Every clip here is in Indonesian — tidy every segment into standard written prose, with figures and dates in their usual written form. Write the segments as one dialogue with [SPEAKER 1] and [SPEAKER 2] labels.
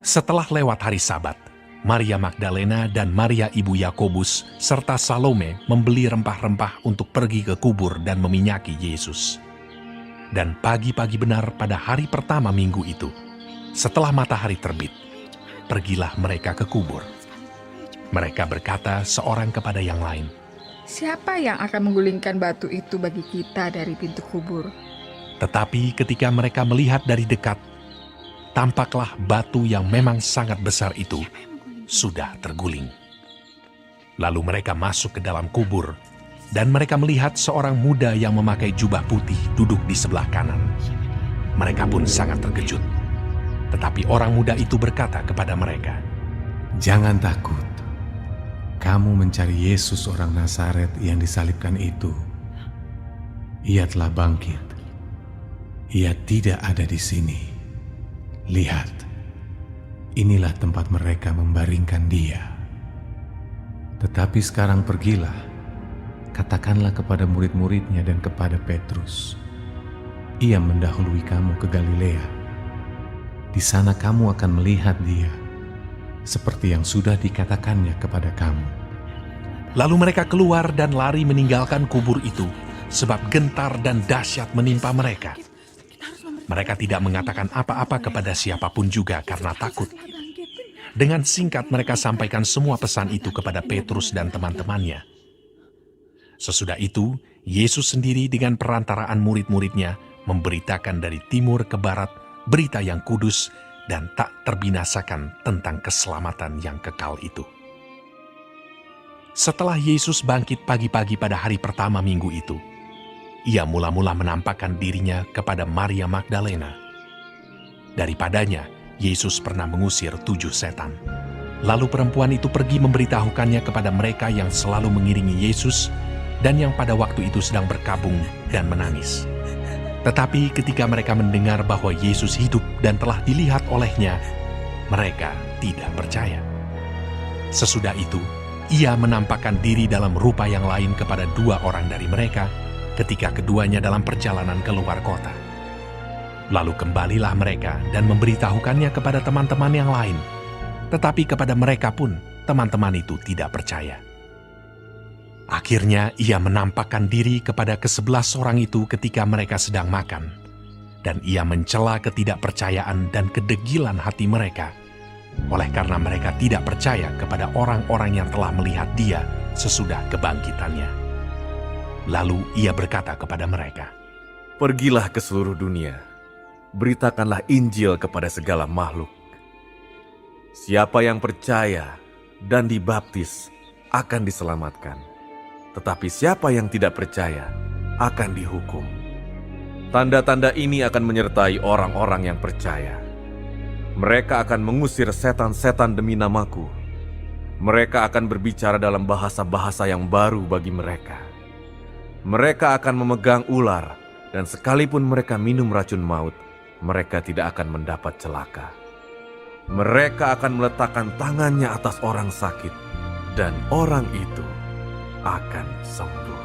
[SPEAKER 1] Setelah lewat hari Sabat, Maria Magdalena dan Maria ibu Yakobus serta Salome membeli rempah-rempah untuk pergi ke kubur dan meminyaki Yesus. Dan pagi-pagi benar pada hari pertama minggu itu, setelah matahari terbit, pergilah mereka ke kubur. Mereka berkata seorang kepada yang lain,
[SPEAKER 2] "Siapa yang akan menggulingkan batu itu bagi kita dari pintu kubur?"
[SPEAKER 1] Tetapi ketika mereka melihat dari dekat, tampaklah batu yang memang sangat besar itu sudah terguling. Lalu mereka masuk ke dalam kubur, dan mereka melihat seorang muda yang memakai jubah putih duduk di sebelah kanan. Mereka pun sangat terkejut. Tetapi orang muda itu berkata kepada mereka,
[SPEAKER 3] "Jangan takut. Kamu mencari Yesus orang Nazaret yang disalibkan itu. Ia telah bangkit. Ia tidak ada di sini. Lihat, inilah tempat mereka membaringkan dia. Tetapi sekarang pergilah, katakanlah kepada murid-muridnya dan kepada Petrus, ia mendahului kamu ke Galilea. Di sana kamu akan melihat dia, seperti yang sudah dikatakannya kepada kamu."
[SPEAKER 1] Lalu mereka keluar dan lari meninggalkan kubur itu, sebab gentar dan dahsyat menimpa mereka. Mereka tidak mengatakan apa-apa kepada siapapun juga karena takut. Dengan singkat mereka sampaikan semua pesan itu kepada Petrus dan teman-temannya. Sesudah itu, Yesus sendiri dengan perantaraan murid-muridnya memberitakan dari timur ke barat berita yang kudus dan tak terbinasakan tentang keselamatan yang kekal itu. Setelah Yesus bangkit pagi-pagi pada hari pertama minggu itu, ia mula-mula menampakkan dirinya kepada Maria Magdalena. Daripadanya, Yesus pernah mengusir 7 setan. Lalu perempuan itu pergi memberitahukannya kepada mereka yang selalu mengiringi Yesus dan yang pada waktu itu sedang berkabung dan menangis. Tetapi ketika mereka mendengar bahwa Yesus hidup dan telah dilihat olehnya, mereka tidak percaya. Sesudah itu, ia menampakkan diri dalam rupa yang lain kepada 2 orang dari mereka ketika keduanya dalam perjalanan keluar kota. Lalu kembalilah mereka dan memberitahukannya kepada teman-teman yang lain. Tetapi kepada mereka pun teman-teman itu tidak percaya. Akhirnya ia menampakkan diri kepada ke-11 orang itu ketika mereka sedang makan. Dan ia mencela ketidakpercayaan dan kedegilan hati mereka. Oleh karena mereka tidak percaya kepada orang-orang yang telah melihat dia sesudah kebangkitannya. Lalu ia berkata kepada mereka,
[SPEAKER 4] "Pergilah ke seluruh dunia, beritakanlah Injil kepada segala makhluk. Siapa yang percaya dan dibaptis akan diselamatkan, tetapi siapa yang tidak percaya akan dihukum. Tanda-tanda ini akan menyertai orang-orang yang percaya. Mereka akan mengusir setan-setan demi namaku. Mereka akan berbicara dalam bahasa-bahasa yang baru bagi mereka. Mereka akan memegang ular, dan sekalipun mereka minum racun maut, mereka tidak akan mendapat celaka. Mereka akan meletakkan tangannya atas orang sakit, dan orang itu akan sembuh."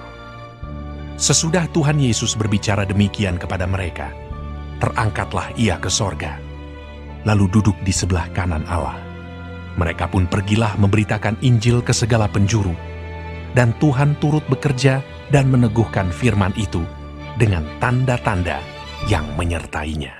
[SPEAKER 1] Sesudah Tuhan Yesus berbicara demikian kepada mereka, terangkatlah ia ke sorga, lalu duduk di sebelah kanan Allah. Mereka pun pergilah memberitakan Injil ke segala penjuru, dan Tuhan turut bekerja dan meneguhkan firman itu dengan tanda-tanda yang menyertainya.